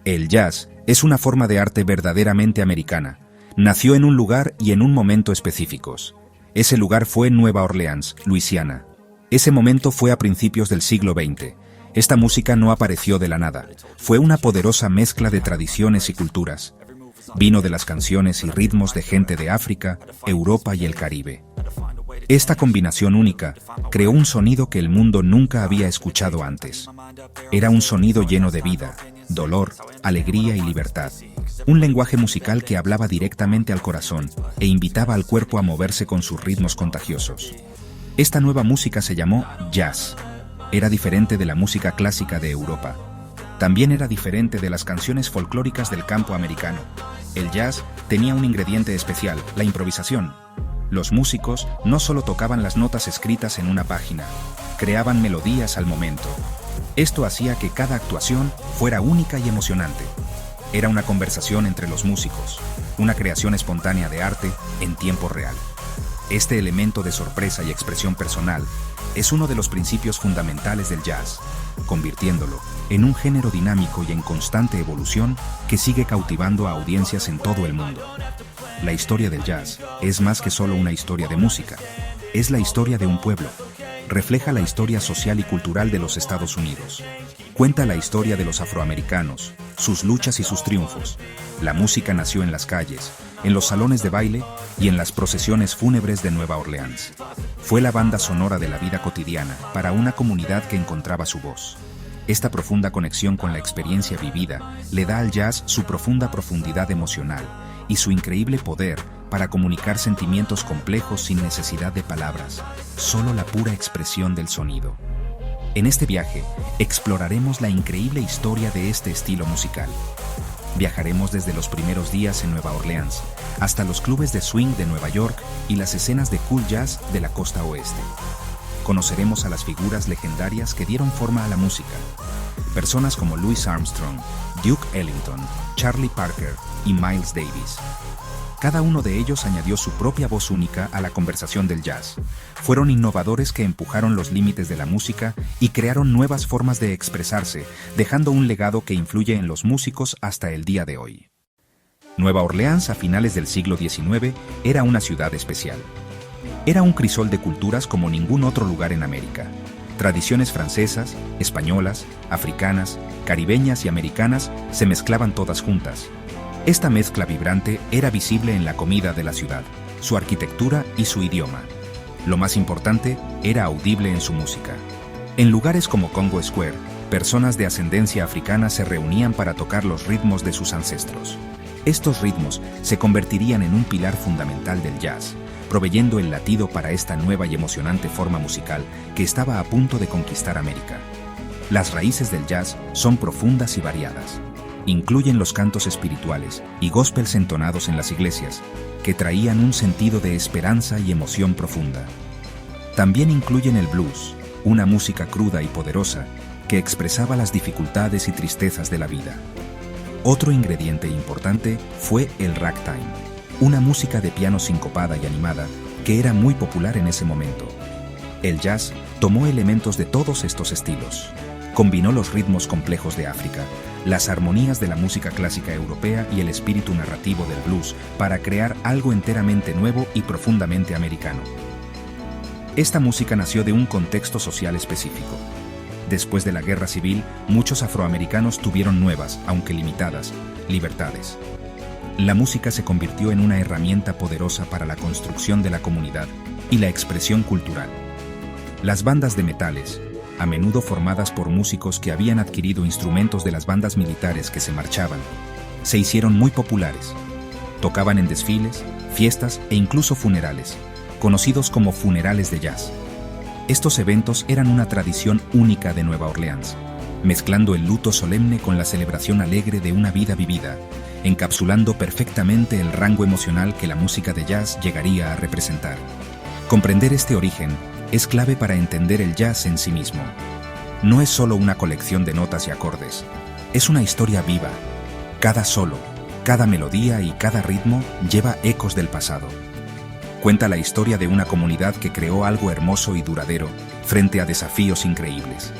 El jazz es una forma de arte verdaderamente americana. Nació en un lugar y en un momento específicos. Ese lugar fue Nueva Orleans, Luisiana. Ese momento fue a principios del siglo XX. Esta música no apareció de la nada. Fue una poderosa mezcla de tradiciones y culturas. Vino de las canciones y ritmos de gente de África, Europa y el Caribe. Esta combinación única creó un sonido que el mundo nunca había escuchado antes. Era un sonido lleno de vida, dolor, alegría y libertad. Un lenguaje musical que hablaba directamente al corazón e invitaba al cuerpo a moverse con sus ritmos contagiosos. Esta nueva música se llamó jazz. Era diferente de la música clásica de Europa. También era diferente de las canciones folclóricas del campo americano. El jazz tenía un ingrediente especial, la improvisación. Los músicos no solo tocaban las notas escritas en una página, creaban melodías al momento. Esto hacía que cada actuación fuera única y emocionante. Era una conversación entre los músicos, una creación espontánea de arte en tiempo real. Este elemento de sorpresa y expresión personal es uno de los principios fundamentales del jazz, convirtiéndolo en un género dinámico y en constante evolución que sigue cautivando a audiencias en todo el mundo. La historia del jazz es más que solo una historia de música, es la historia de un pueblo. Refleja la historia social y cultural de los Estados Unidos. Cuenta la historia de los afroamericanos, sus luchas y sus triunfos. La música nació en las calles, en los salones de baile y en las procesiones fúnebres de Nueva Orleans. Fue la banda sonora de la vida cotidiana para una comunidad que encontraba su voz. Esta profunda conexión con la experiencia vivida le da al jazz su profunda profundidad emocional y su increíble poder para comunicar sentimientos complejos sin necesidad de palabras, solo la pura expresión del sonido. En este viaje, exploraremos la increíble historia de este estilo musical. Viajaremos desde los primeros días en Nueva Orleans hasta los clubes de swing de Nueva York y las escenas de cool jazz de la costa oeste. Conoceremos a las figuras legendarias que dieron forma a la música. Personas como Louis Armstrong, Duke Ellington, Charlie Parker y Miles Davis. Cada uno de ellos añadió su propia voz única a la conversación del jazz. Fueron innovadores que empujaron los límites de la música y crearon nuevas formas de expresarse, dejando un legado que influye en los músicos hasta el día de hoy. Nueva Orleans a finales del siglo XIX era una ciudad especial. Era un crisol de culturas como ningún otro lugar en América. Tradiciones francesas, españolas, africanas, caribeñas y americanas se mezclaban todas juntas. Esta mezcla vibrante era visible en la comida de la ciudad, su arquitectura y su idioma. Lo más importante, era audible en su música. En lugares como Congo Square, personas de ascendencia africana se reunían para tocar los ritmos de sus ancestros. Estos ritmos se convertirían en un pilar fundamental del jazz, proveyendo el latido para esta nueva y emocionante forma musical que estaba a punto de conquistar América. Las raíces del jazz son profundas y variadas. Incluyen los cantos espirituales y gospels entonados en las iglesias, que traían un sentido de esperanza y emoción profunda. También incluyen el blues, una música cruda y poderosa que expresaba las dificultades y tristezas de la vida. Otro ingrediente importante fue el ragtime, una música de piano sincopada y animada que era muy popular en ese momento. El jazz tomó elementos de todos estos estilos. Combinó los ritmos complejos de África, las armonías de la música clásica europea y el espíritu narrativo del blues para crear algo enteramente nuevo y profundamente americano. Esta música nació de un contexto social específico. Después de la Guerra Civil, muchos afroamericanos tuvieron nuevas, aunque limitadas, libertades. La música se convirtió en una herramienta poderosa para la construcción de la comunidad y la expresión cultural. Las bandas de metales, a menudo formadas por músicos que habían adquirido instrumentos de las bandas militares que se marchaban, se hicieron muy populares. Tocaban en desfiles, fiestas e incluso funerales, conocidos como funerales de jazz. Estos eventos eran una tradición única de Nueva Orleans, mezclando el luto solemne con la celebración alegre de una vida vivida, encapsulando perfectamente el rango emocional que la música de jazz llegaría a representar. Comprender este origen es clave para entender el jazz en sí mismo. No es solo una colección de notas y acordes, es una historia viva. Cada solo, cada melodía y cada ritmo lleva ecos del pasado. Cuenta la historia de una comunidad que creó algo hermoso y duradero frente a desafíos increíbles.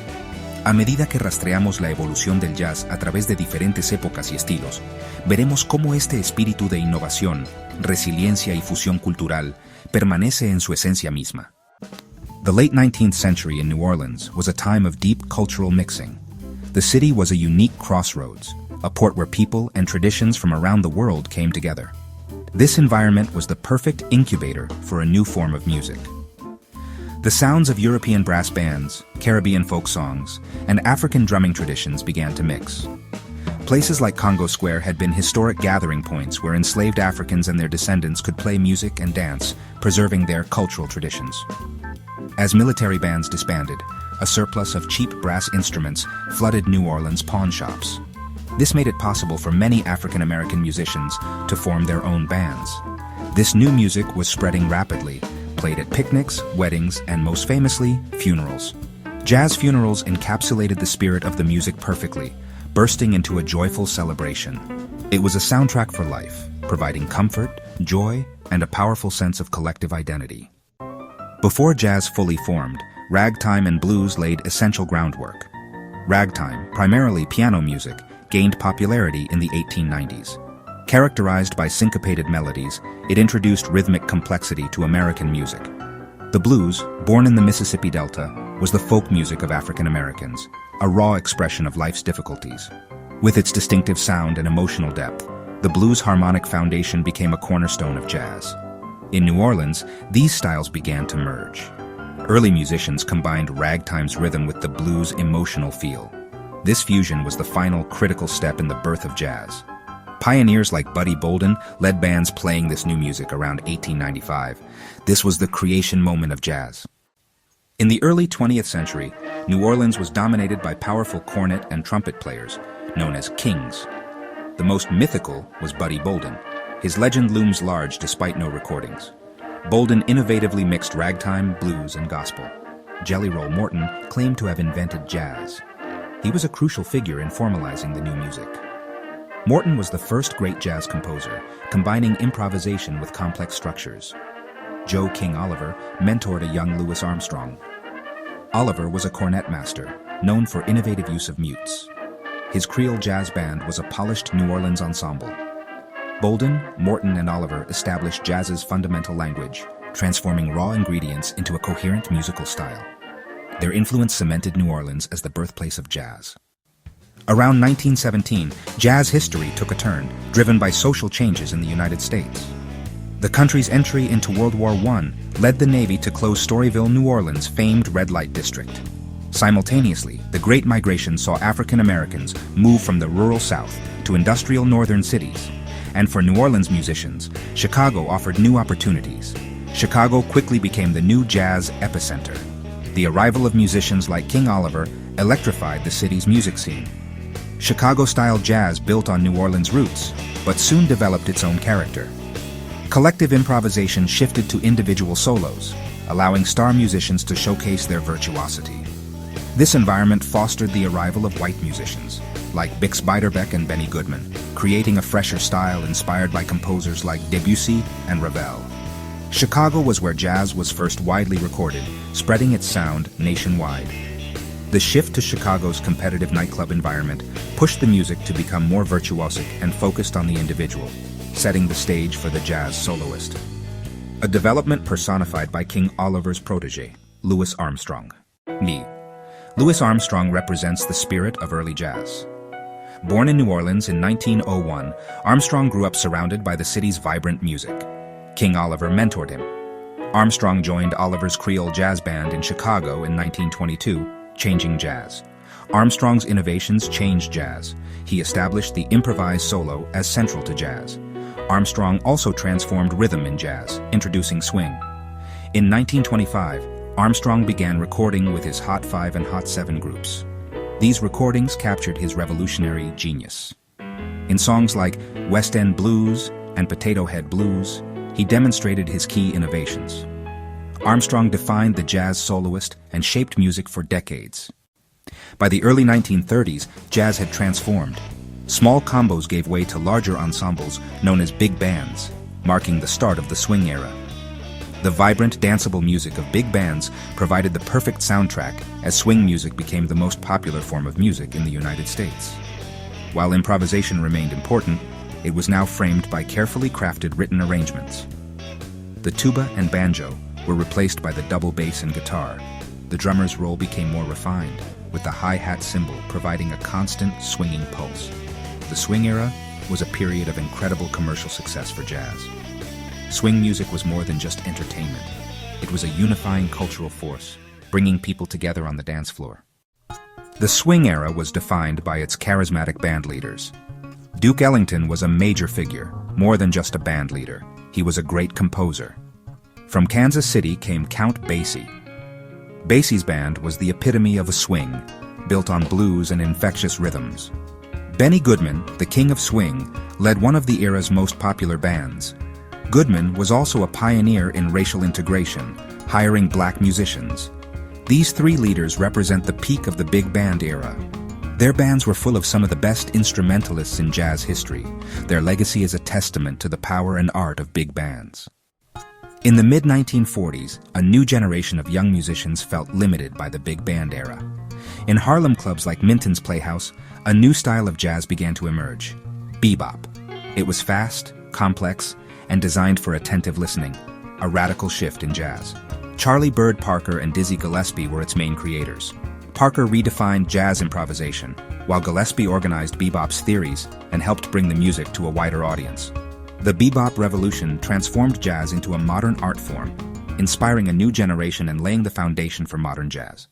A medida que rastreamos la evolución del jazz a través de diferentes épocas y estilos, veremos cómo este espíritu de innovación, resiliencia y fusión cultural permanece en su esencia misma. The late 19th century in New Orleans was a time of deep cultural mixing. The city was a unique crossroads, a port where people and traditions from around the world came together. This environment was the perfect incubator for a new form of music. The sounds of European brass bands, Caribbean folk songs, and African drumming traditions began to mix. Places like Congo Square had been historic gathering points where enslaved Africans and their descendants could play music and dance, preserving their cultural traditions. As military bands disbanded, a surplus of cheap brass instruments flooded New Orleans pawn shops. This made it possible for many African-American musicians to form their own bands. This new music was spreading rapidly, played at picnics, weddings, and most famously, funerals. Jazz funerals encapsulated the spirit of the music perfectly, bursting into a joyful celebration. It was a soundtrack for life, providing comfort, joy, and a powerful sense of collective identity. Before jazz fully formed, ragtime and blues laid essential groundwork. Ragtime, primarily piano music, gained popularity in the 1890s. Characterized by syncopated melodies, it introduced rhythmic complexity to American music. The blues, born in the Mississippi Delta, was the folk music of African Americans, a raw expression of life's difficulties. With its distinctive sound and emotional depth, the blues' harmonic foundation became a cornerstone of jazz. In New Orleans, these styles began to merge. Early musicians combined ragtime's rhythm with the blues' emotional feel. This fusion was the final critical step in the birth of jazz. Pioneers like Buddy Bolden led bands playing this new music around 1895. This was the creation moment of jazz. In the early 20th century, New Orleans was dominated by powerful cornet and trumpet players, known as kings. The most mythical was Buddy Bolden. His legend looms large despite no recordings. Bolden innovatively mixed ragtime, blues, and gospel. Jelly Roll Morton claimed to have invented jazz. He was a crucial figure in formalizing the new music. Morton was the first great jazz composer, combining improvisation with complex structures. Joe King Oliver mentored a young Louis Armstrong. Oliver was a cornet master, known for innovative use of mutes. His Creole jazz band was a polished New Orleans ensemble. Bolden, Morton, and Oliver established jazz's fundamental language, transforming raw ingredients into a coherent musical style. Their influence cemented New Orleans as the birthplace of jazz. Around 1917, jazz history took a turn, driven by social changes in the United States. The country's entry into World War I led the Navy to close Storyville, New Orleans' famed red light district. Simultaneously, the Great Migration saw African Americans move from the rural South to industrial northern cities. And for New Orleans musicians, Chicago offered new opportunities. Chicago quickly became the new jazz epicenter. The arrival of musicians like King Oliver electrified the city's music scene. Chicago-style jazz built on New Orleans' roots, but soon developed its own character. Collective improvisation shifted to individual solos, allowing star musicians to showcase their virtuosity. This environment fostered the arrival of white musicians, like Bix Beiderbecke and Benny Goodman, creating a fresher style inspired by composers like Debussy and Ravel. Chicago was where jazz was first widely recorded, spreading its sound nationwide. The shift to Chicago's competitive nightclub environment pushed the music to become more virtuosic and focused on the individual, setting the stage for the jazz soloist. A development personified by King Oliver's protege, Louis Armstrong. Louis Armstrong represents the spirit of early jazz. Born in New Orleans in 1901, Armstrong grew up surrounded by the city's vibrant music. King Oliver mentored him. Armstrong joined Oliver's Creole Jazz Band in Chicago in 1922, changing jazz. Armstrong's innovations changed jazz. He established the improvised solo as central to jazz. Armstrong also transformed rhythm in jazz, introducing swing. In 1925, Armstrong began recording with his Hot 5 and Hot 7 groups. These recordings captured his revolutionary genius. In songs like West End Blues and Potato Head Blues, he demonstrated his key innovations. Armstrong defined the jazz soloist and shaped music for decades. By the early 1930s, jazz had transformed. Small combos gave way to larger ensembles known as big bands, marking the start of the swing era. The vibrant, danceable music of big bands provided the perfect soundtrack as swing music became the most popular form of music in the United States. While improvisation remained important, it was now framed by carefully crafted written arrangements. The tuba and banjo were replaced by the double bass and guitar. The drummer's role became more refined, with the hi-hat cymbal providing a constant, swinging pulse. The swing era was a period of incredible commercial success for jazz. Swing music was more than just entertainment. It was a unifying cultural force, bringing people together on the dance floor. The swing era was defined by its charismatic band leaders. Duke Ellington was a major figure, more than just a band leader. He was a great composer. From Kansas City came Count Basie. Basie's band was the epitome of a swing, built on blues and infectious rhythms. Benny Goodman, the king of swing, led one of the era's most popular bands. Goodman was also a pioneer in racial integration, hiring black musicians. These three leaders represent the peak of the big band era. Their bands were full of some of the best instrumentalists in jazz history. Their legacy is a testament to the power and art of big bands. In the mid-1940s, a new generation of young musicians felt limited by the big band era. In Harlem clubs like Minton's Playhouse, a new style of jazz began to emerge: bebop. It was fast, complex, and designed for attentive listening, a radical shift in jazz. Charlie Bird Parker and Dizzy Gillespie were its main creators. Parker redefined jazz improvisation, while Gillespie organized bebop's theories and helped bring the music to a wider audience. The bebop revolution transformed jazz into a modern art form, inspiring a new generation and laying the foundation for modern jazz.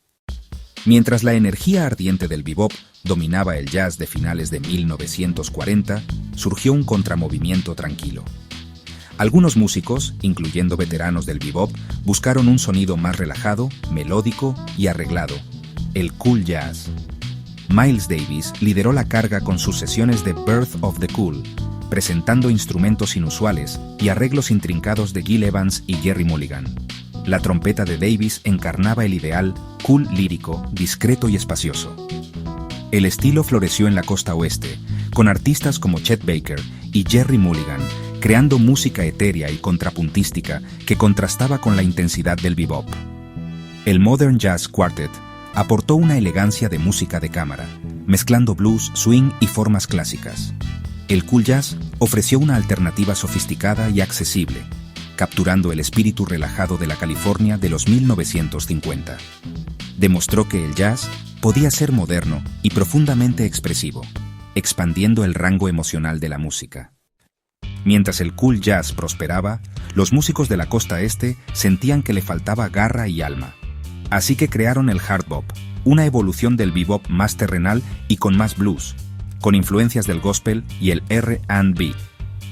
Mientras la energía ardiente del bebop dominaba el jazz de finales de 1940, surgió un contramovimiento tranquilo. Algunos músicos, incluyendo veteranos del bebop, buscaron un sonido más relajado, melódico y arreglado: el cool jazz. Miles Davis lideró la carga con sus sesiones de Birth of the Cool, presentando instrumentos inusuales y arreglos intrincados de Gil Evans y Gerry Mulligan. La trompeta de Davis encarnaba el ideal cool lírico, discreto y espacioso. El estilo floreció en la costa oeste, con artistas como Chet Baker y Gerry Mulligan, creando música etérea y contrapuntística que contrastaba con la intensidad del bebop. El Modern Jazz Quartet aportó una elegancia de música de cámara, mezclando blues, swing y formas clásicas. El cool jazz ofreció una alternativa sofisticada y accesible, capturando el espíritu relajado de la California de los 1950. Demostró que el jazz podía ser moderno y profundamente expresivo, expandiendo el rango emocional de la música. Mientras el cool jazz prosperaba, los músicos de la costa este sentían que le faltaba garra y alma. Así que crearon el hard bop, una evolución del bebop más terrenal y con más blues, con influencias del gospel y el R&B.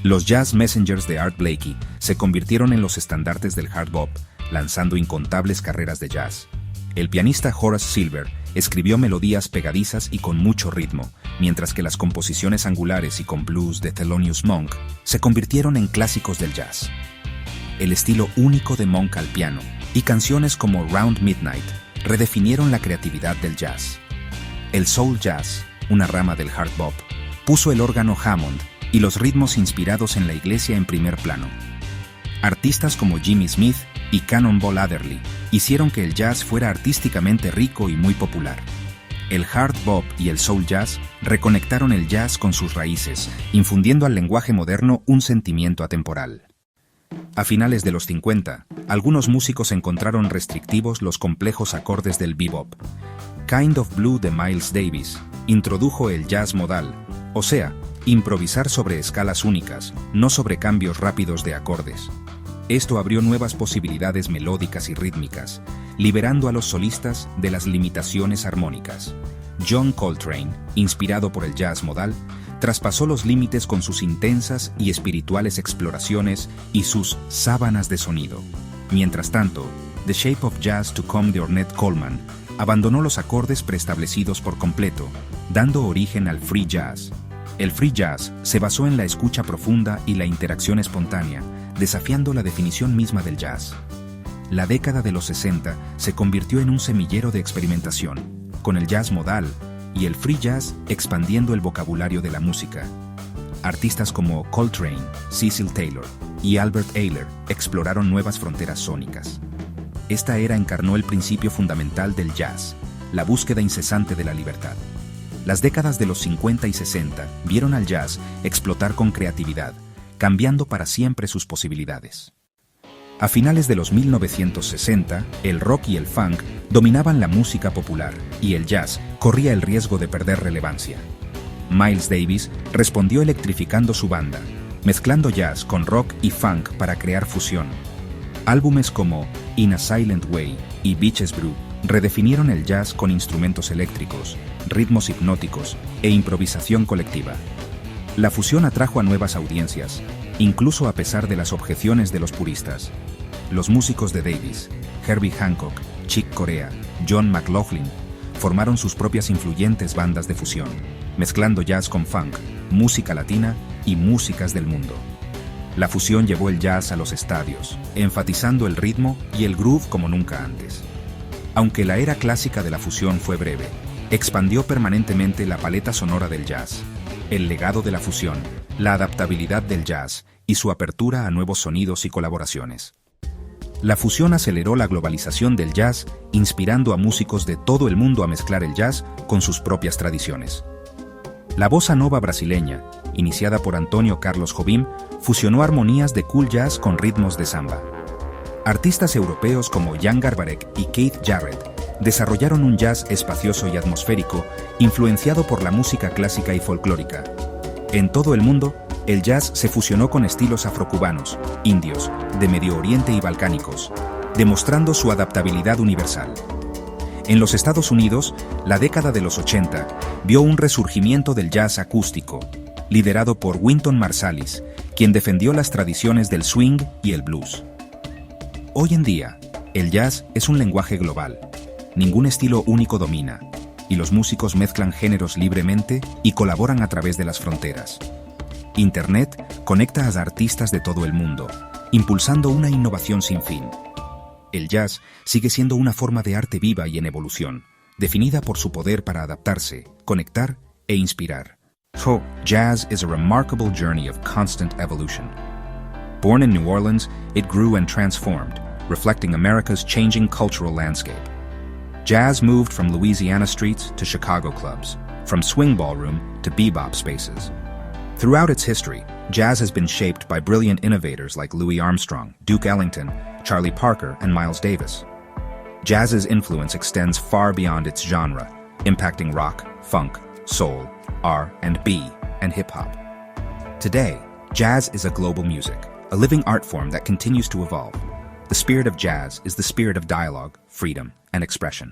Los Jazz Messengers de Art Blakey se convirtieron en los estandartes del hard bop, lanzando incontables carreras de jazz. El pianista Horace Silver escribió melodías pegadizas y con mucho ritmo, mientras que las composiciones angulares y con blues de Thelonious Monk se convirtieron en clásicos del jazz. El estilo único de Monk al piano y canciones como Round Midnight redefinieron la creatividad del jazz. El soul jazz, una rama del hard bop, puso el órgano Hammond y los ritmos inspirados en la iglesia en primer plano. Artistas como Jimmy Smith y Cannonball Adderley hicieron que el jazz fuera artísticamente rico y muy popular. El hard bop y el soul jazz reconectaron el jazz con sus raíces, infundiendo al lenguaje moderno un sentimiento atemporal. A finales de los 50, algunos músicos encontraron restrictivos los complejos acordes del bebop. Kind of Blue de Miles Davis introdujo el jazz modal, o sea, improvisar sobre escalas únicas, no sobre cambios rápidos de acordes. Esto abrió nuevas posibilidades melódicas y rítmicas, liberando a los solistas de las limitaciones armónicas. John Coltrane, inspirado por el jazz modal, traspasó los límites con sus intensas y espirituales exploraciones y sus sábanas de sonido. Mientras tanto, The Shape of Jazz to Come de Ornette Coleman abandonó los acordes preestablecidos por completo, dando origen al free jazz. El free jazz se basó en la escucha profunda y la interacción espontánea, desafiando la definición misma del jazz. La década de los 60 se convirtió en un semillero de experimentación, con el jazz modal y el free jazz expandiendo el vocabulario de la música. Artistas como Coltrane, Cecil Taylor y Albert Ayler exploraron nuevas fronteras sónicas. Esta era encarnó el principio fundamental del jazz, la búsqueda incesante de la libertad. Las décadas de los 50 y 60 vieron al jazz explotar con creatividad, cambiando para siempre sus posibilidades. A finales de los 1960, el rock y el funk dominaban la música popular y el jazz corría el riesgo de perder relevancia. Miles Davis respondió electrificando su banda, mezclando jazz con rock y funk para crear fusión. Álbumes como In a Silent Way y Beaches Brew redefinieron el jazz con instrumentos eléctricos, ritmos hipnóticos e improvisación colectiva. La fusión atrajo a nuevas audiencias, incluso a pesar de las objeciones de los puristas. Los músicos de Davis, Herbie Hancock, Chick Corea, John McLaughlin, formaron sus propias influyentes bandas de fusión, mezclando jazz con funk, música latina y músicas del mundo. La fusión llevó el jazz a los estadios, enfatizando el ritmo y el groove como nunca antes. Aunque la era clásica de la fusión fue breve, expandió permanentemente la paleta sonora del jazz. El legado de la fusión, la adaptabilidad del jazz y su apertura a nuevos sonidos y colaboraciones. La fusión aceleró la globalización del jazz, inspirando a músicos de todo el mundo a mezclar el jazz con sus propias tradiciones. La bossa nova brasileña, iniciada por Antônio Carlos Jobim, fusionó armonías de cool jazz con ritmos de samba. Artistas europeos como Jan Garbarek y Keith Jarrett desarrollaron un jazz espacioso y atmosférico, influenciado por la música clásica y folclórica. En todo el mundo, el jazz se fusionó con estilos afrocubanos, indios, de Medio Oriente y balcánicos, demostrando su adaptabilidad universal. En los Estados Unidos, la década de los 80 vio un resurgimiento del jazz acústico, liderado por Wynton Marsalis, quien defendió las tradiciones del swing y el blues. Hoy en día, el jazz es un lenguaje global. Ningún estilo único domina, y los músicos mezclan géneros libremente y colaboran a través de las fronteras. Internet conecta a artistas de todo el mundo, impulsando una innovación sin fin. El jazz sigue siendo una forma de arte viva y en evolución, definida por su poder para adaptarse, conectar e inspirar. So, jazz is a remarkable journey of constant evolution. Born in New Orleans, it grew and transformed, reflecting America's changing cultural landscape. Jazz moved from Louisiana streets to Chicago clubs, from swing ballroom to bebop spaces. Throughout its history, jazz has been shaped by brilliant innovators like Louis Armstrong, Duke Ellington, Charlie Parker, and Miles Davis. Jazz's influence extends far beyond its genre, impacting rock, funk, soul, R&B, and hip-hop. Today, jazz is a global music, a living art form that continues to evolve. The spirit of jazz is the spirit of dialogue, freedom, and expression.